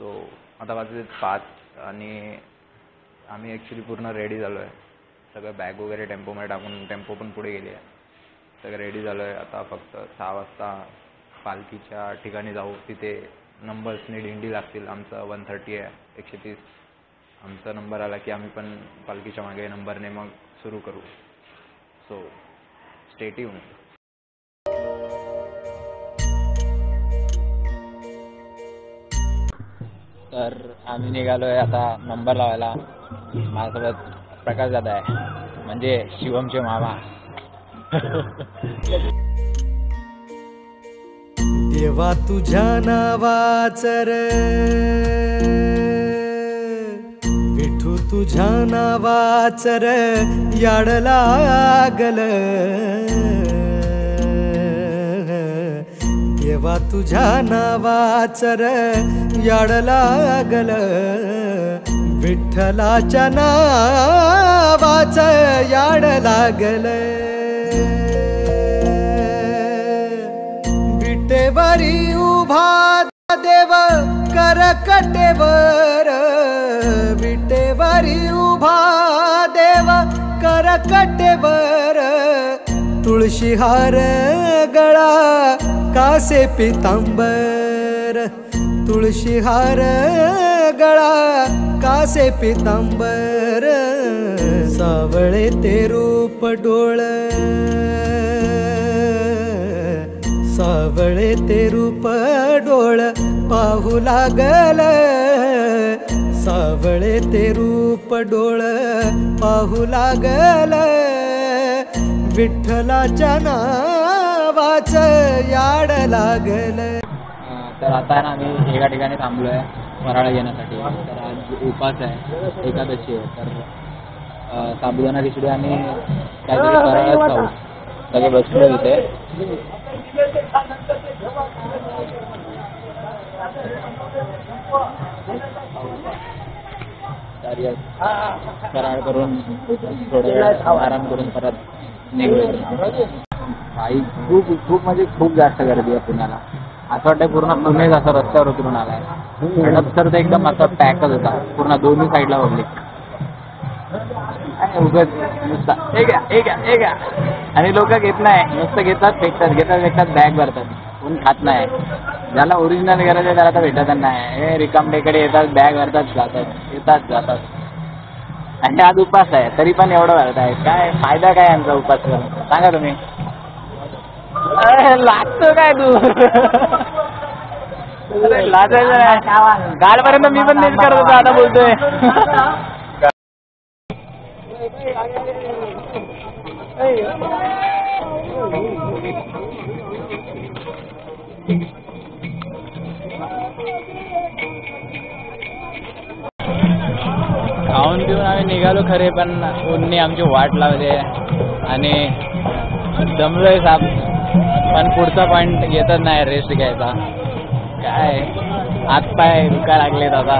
So आता वाजले 5 आणि आम्ही ॲक्च्युली पूर्ण रेडी झालो आहे. सगळं बॅग वगैरे टेम्पोमध्ये टाकून टेम्पो पण पुढे गेली आहे. सगळं रेडी झालो आहे. आता फक्त 6 वाजता पालखीच्या ठिकाणी जाऊ. तिथे नंबर्सनी दिंडी लागतील. आमचा 130 आहे, 130. आमचा नंबर आला की आम्ही पण पालखीच्या मागे नंबरने मग सुरू करू. So stay tune. तर आम्ही निघालोय आता नंबर लावायला. माझ्यासोबत प्रकाश दादा आहे, म्हणजे शिवमचे मामा. देवा तुझ्या नावाचर विठू तुझ्या नावाचर याड लागल. देवा तुझ्या नावाचर याड लागल. विठ्ठलाच्या नावाच याड लागल. विटेवरी उभा देव करकटेवर. विटेवरी उभा देव करकटेवर. तुळशीहार गळा कासे पितांबर. तुळशीहार गळा कासे पितांबर. सावळे ते रूप डोळ. सावळे ते रूप डोळ पाहू लागल. सावळे ते रूप डोळ पाहू लागल. विठ्ठलाच्या नावाच याड लागल. तर आता ना आम्ही एका ठिकाणी थांबलोय फराळ घेण्यासाठी. तर आज उपास आहे, एकादशी आहे. तर साबुदाणा खिचडी आणि काहीतरी फराळच खाऊ. सगळे बसलो इथे. फराळ करून थोडा वेळ आराम करून परत निघलो. आई खूप खूप म्हणजे खूप जास्त गर्दी आहे पुण्याला. असं वाटतं पूर्ण पुणे असं रस्त्यावर उतरून आलाय. हडपसर तर एकदम असं पॅकच होता पूर्ण, दोन्ही साईडला पब्लिक. उगाच नुसता एक आणि लोक घेत नाही, नुसतं घेतात फेकतात बॅग भरतात. कोण खात नाही. ज्याला ओरिजिनल गरज आहे त्याला तर भेटत नाही. हे रिकामटेकडे येतात, बॅग भरतात, जातात. आणि आज उपास आहे तरी पण एवढं भरताय. काय फायदा काय यांचा उपास करून सांगा तुम्ही. लागतो काय तू. लाजायचं नाही. कालपर्यंत मी पण तेच करत होतो, आता बोलतोय. खाऊन पिऊन आम्ही निघालो खरे, पण ऊननी आमची वाट लावली आणि दमलोय साप. पण पुढचा पॉईंट येतच नाही रेस्ट घ्यायचा. काय हात पाय दुखा लागलेत आता.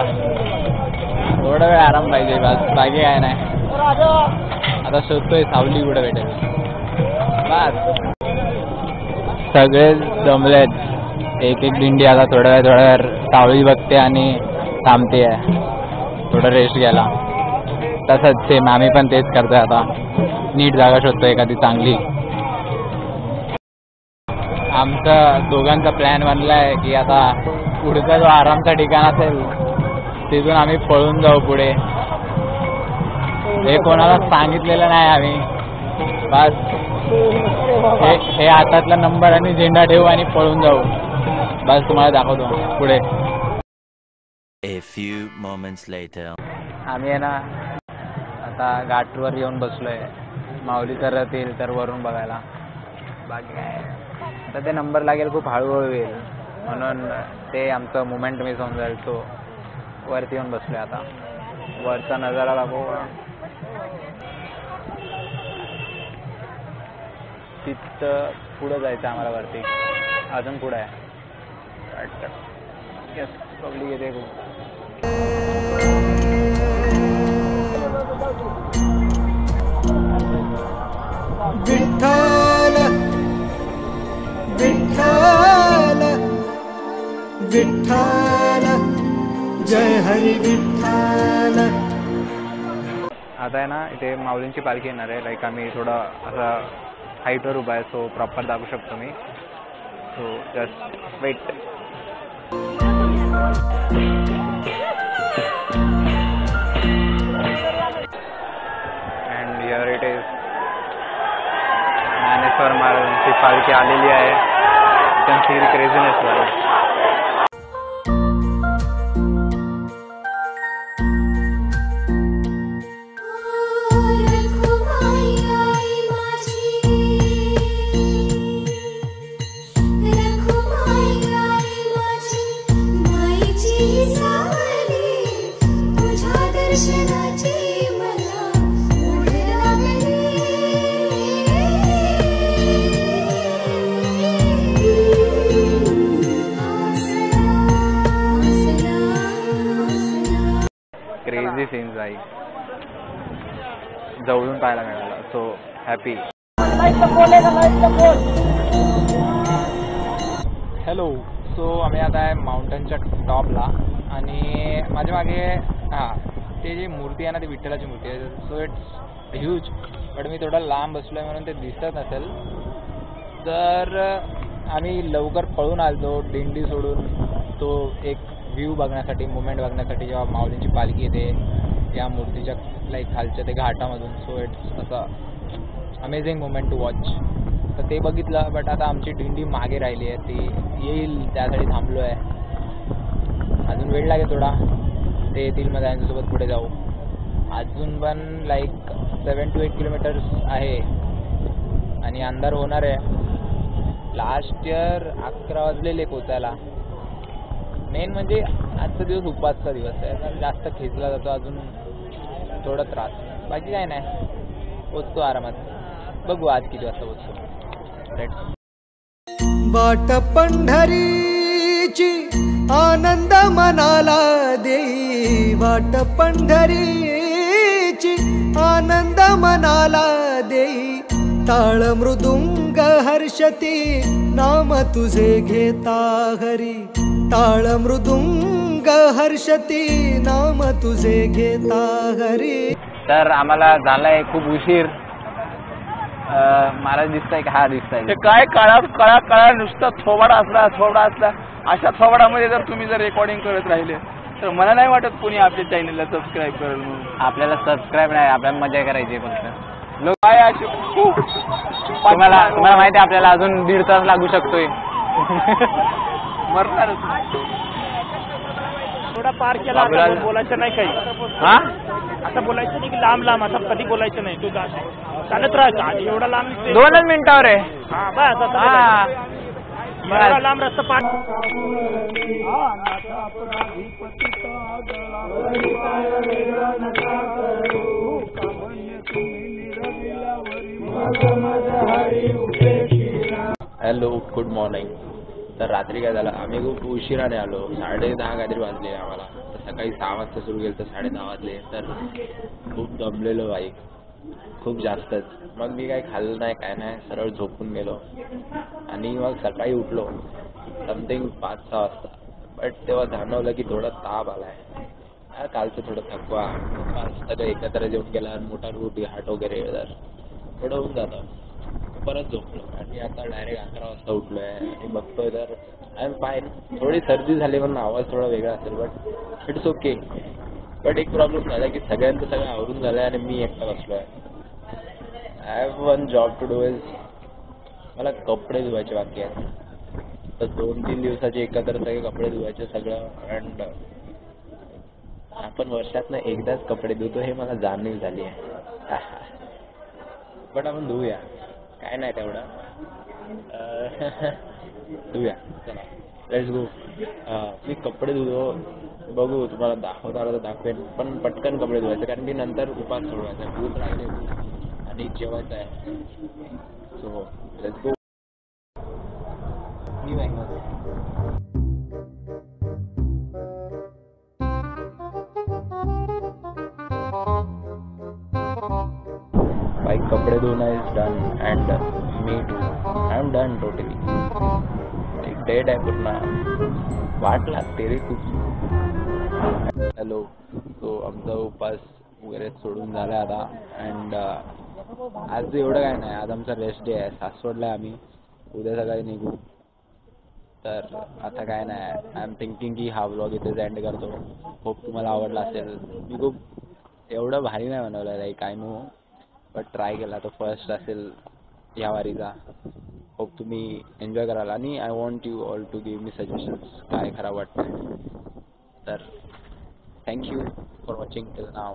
थोडा वेळ आराम पाहिजे बस, बाकी काय नाही. आता शोधतोय सावली कुठे भेटेल. बस सगळे दमलेत. एक दिंडी आता थोड्या वेळ सावली बघते आणि थांबते आहे थोडं रेस्ट घ्यायला. तसंच सेम आम्ही पण तेच करतोय आता. नीट जागा शोधतोय एखादी चांगली. आमचा दोघांचा प्लॅन बनलाय की आता पुढचा जो आरामचा ठिकाण असेल तिथून आम्ही पळून जाऊ पुढे. हे कोणाला सांगितलेलं नाही आम्ही. बस हे हातातला नंबर आणि झेंडा ठेवू आणि पळून जाऊ. बस तुम्हाला दाखवतो पुढे. A few moments later. आम्ही आहे ना आता घाटवर येऊन बसलोय. माऊली तर राहतील तर वरून बघायला. बाकी काय आता ते नंबर लागेल खूप हळूहळू येईल म्हणून ते आमचं मुमेंट मिस होऊन जाईल. तो वरती येऊन बसलोय आता. वरचा नजारा बघू. तिथं पुढं जायचं आम्हाला वरती. अजून पुढं आहे. यस पब्लिक येते खूप. विठ्ठल विठ्ठल विठ्ठल जय हरी विठ्ठल. आता आहे ना इथे माऊलींची पालखी येणार आहे. लाईक आम्ही थोडं असं हाईटवर उभा आहे, सो प्रॉपर दाखवू शकतो मी. So just wait. And here it is Dnyaneshwar महाराजांची पालखी आलेली आहे. You can see the craziness वाला. क्रेझी सीन्स आहे, जवळून पाहायला मिळालं. So happy. हॅलो. सो आम्ही आता आहे माउंटनच्या टॉपला आणि माझ्या मागे ते जी मूर्ती आहे ना ती विठ्ठलाची मूर्ती आहे. So it's huge. बट मी थोडा लांब बसलो आहे म्हणून ते दिसत नसेल. तर आम्ही लवकर पळून आलो दिंडी सोडून तो एक व्ह्यू बघण्यासाठी, मुवमेंट बघण्यासाठी, जेव्हा माऊलींची पालखी येते या मूर्तीच्या लाईक खालच्या ते घाटामधून. सो इट्स असं अमेझिंग मुवमेंट टू वॉच. तर ते बघितलं. बट आता आमची दिंडी मागे राहिली आहे, ती येईल त्यासाठी थांबलो आहे. अजून वेळ लागेल थोडा. ते येतील मग त्यांच्यासोबत पुढे जाऊ. अजून पण लाईक 7 to 8 किलोमीटर्स आहे आणि अंधार होणार आहे. लास्ट इयर 11 वाजलेले पोचायला. मेन म्हणजे आजचा दिवस उपवासचा दिवस आहे, तर जास्त खेचला जातो, अजून थोडा त्रास. बाकी काय नाही, पोचतो आरामात. बघू आज किती वाजता पोचतो. वाट पंढरीची आनंद मनाला देई, वाट पंढरीची आनंद मनाला देई. टाळ मृदुंग हर्षती नाम तुझे घेता हरी, टाळ मृदुंग हर्षती नाम तुझे घेता हरी. तर आम्हाला झालाय खूप उशीर. मला दिसतंय का? हा दिसतंय. काय काळा नुसता थोबाडा असला अशा थोबाडामध्ये जर तुम्ही जर रेकॉर्डिंग करत राहिले तर मला नाही वाटत कोणी आपल्या चॅनलला सबस्क्राईब करेल म्हणून. आपल्याला सबस्क्राईब नाही, आपल्याला मजा करायची फक्त. लोक काय असे खूप तुम्हाला माहिती आहे आपल्याला अजून 1.5 तास लागू शकतोय. मरणारच. थोडा पार केला आता बोलायचं नाही काही. हा असं बोलायचं नाही की लांब आता कधी बोलायचं नाही. तू चालत राहायचं आणि एवढा लांब 2 मिनिटावर आहे. हा बस आता एवढा लांब रस्ता पार. Hello, good morning. तर रात्री काय झालं, आम्ही खूप उशिराने आलो. 10:30 काहीतरी वाजले आम्हाला. तर सकाळी 6 वाजता सुरू केलं तर 10:30 वाजले. तर खूप दमलेलो बाईक, खूप जास्तच. मग मी काही खाल्लं नाही, काय नाही, सरळ झोपून गेलो. आणि मग सकाळी उठलो समथिंग 5-6 वाजता. बट तेव्हा जाणवलं की थोडा ताप आला आहे. कालचं थोडं थकवा, सगळं एकत्र जेवून गेला, मोठा रूट, घाट वगैरे, तर थोडं होऊन जातं. परत झोपलो आणि आता डायरेक्ट 11 वाजता उठलो आहे आणि बघतोय तर आय एम फाईन. थोडी सर्दी झाली म्हणून आवाज थोडा वेगळा असेल, बट इट्स ओके. बट एक प्रॉब्लेम झाला की सगळ्यांचं सगळं आवरून झालं आहे आणि मी एकटा बसलो आहे. I have one job to do is, मला कपडे धुवायचे बाकी आहेत. तर 2-3 दिवसाचे एकत्र सगळे कपडे धुवायचे सगळं. अँड आपण वर्षातनं एकदाच कपडे धुतो हे मला जाणीव झाली आहे. बट आपण धुऊया, काय नाही तेवढं. धुऊया, चला लेट्स गो. मी कपडे धुतो, बघू तुम्हाला दाखवताना तर दाखवेन, पण पटकन कपडे धुवायचे कारण की नंतर उपास सोडवायचा, भूक लागली आणि जेवायचं आहे. So let's go. बाईक कपडे धुणं is done and me too, I am done totally. एक डेट आहे पूर्ण. वाट लागते रे खूप. हॅलो. सो आमचा उपास वगैरे सोडून झाला आता. अँड आज एवढं काय नाही, आज आमचा रेस्ट डे आहे. सासवडला आहे आम्ही, उद्या सकाळी निघू. तर आता काय नाही, आय एम थिंकिंग की हा व्लॉग इथेच एंड करतो. होप तुम्हाला आवडला असेल. मी खूप एवढं भारी नाही बनवलं, like I know, but try केला. तो फर्स्ट असेल ह्या वारीचा. होप तुम्ही एन्जॉय कराल. आणि I want you all to give me suggestions, काय खराब वाटतं. तर thank you for watching till now.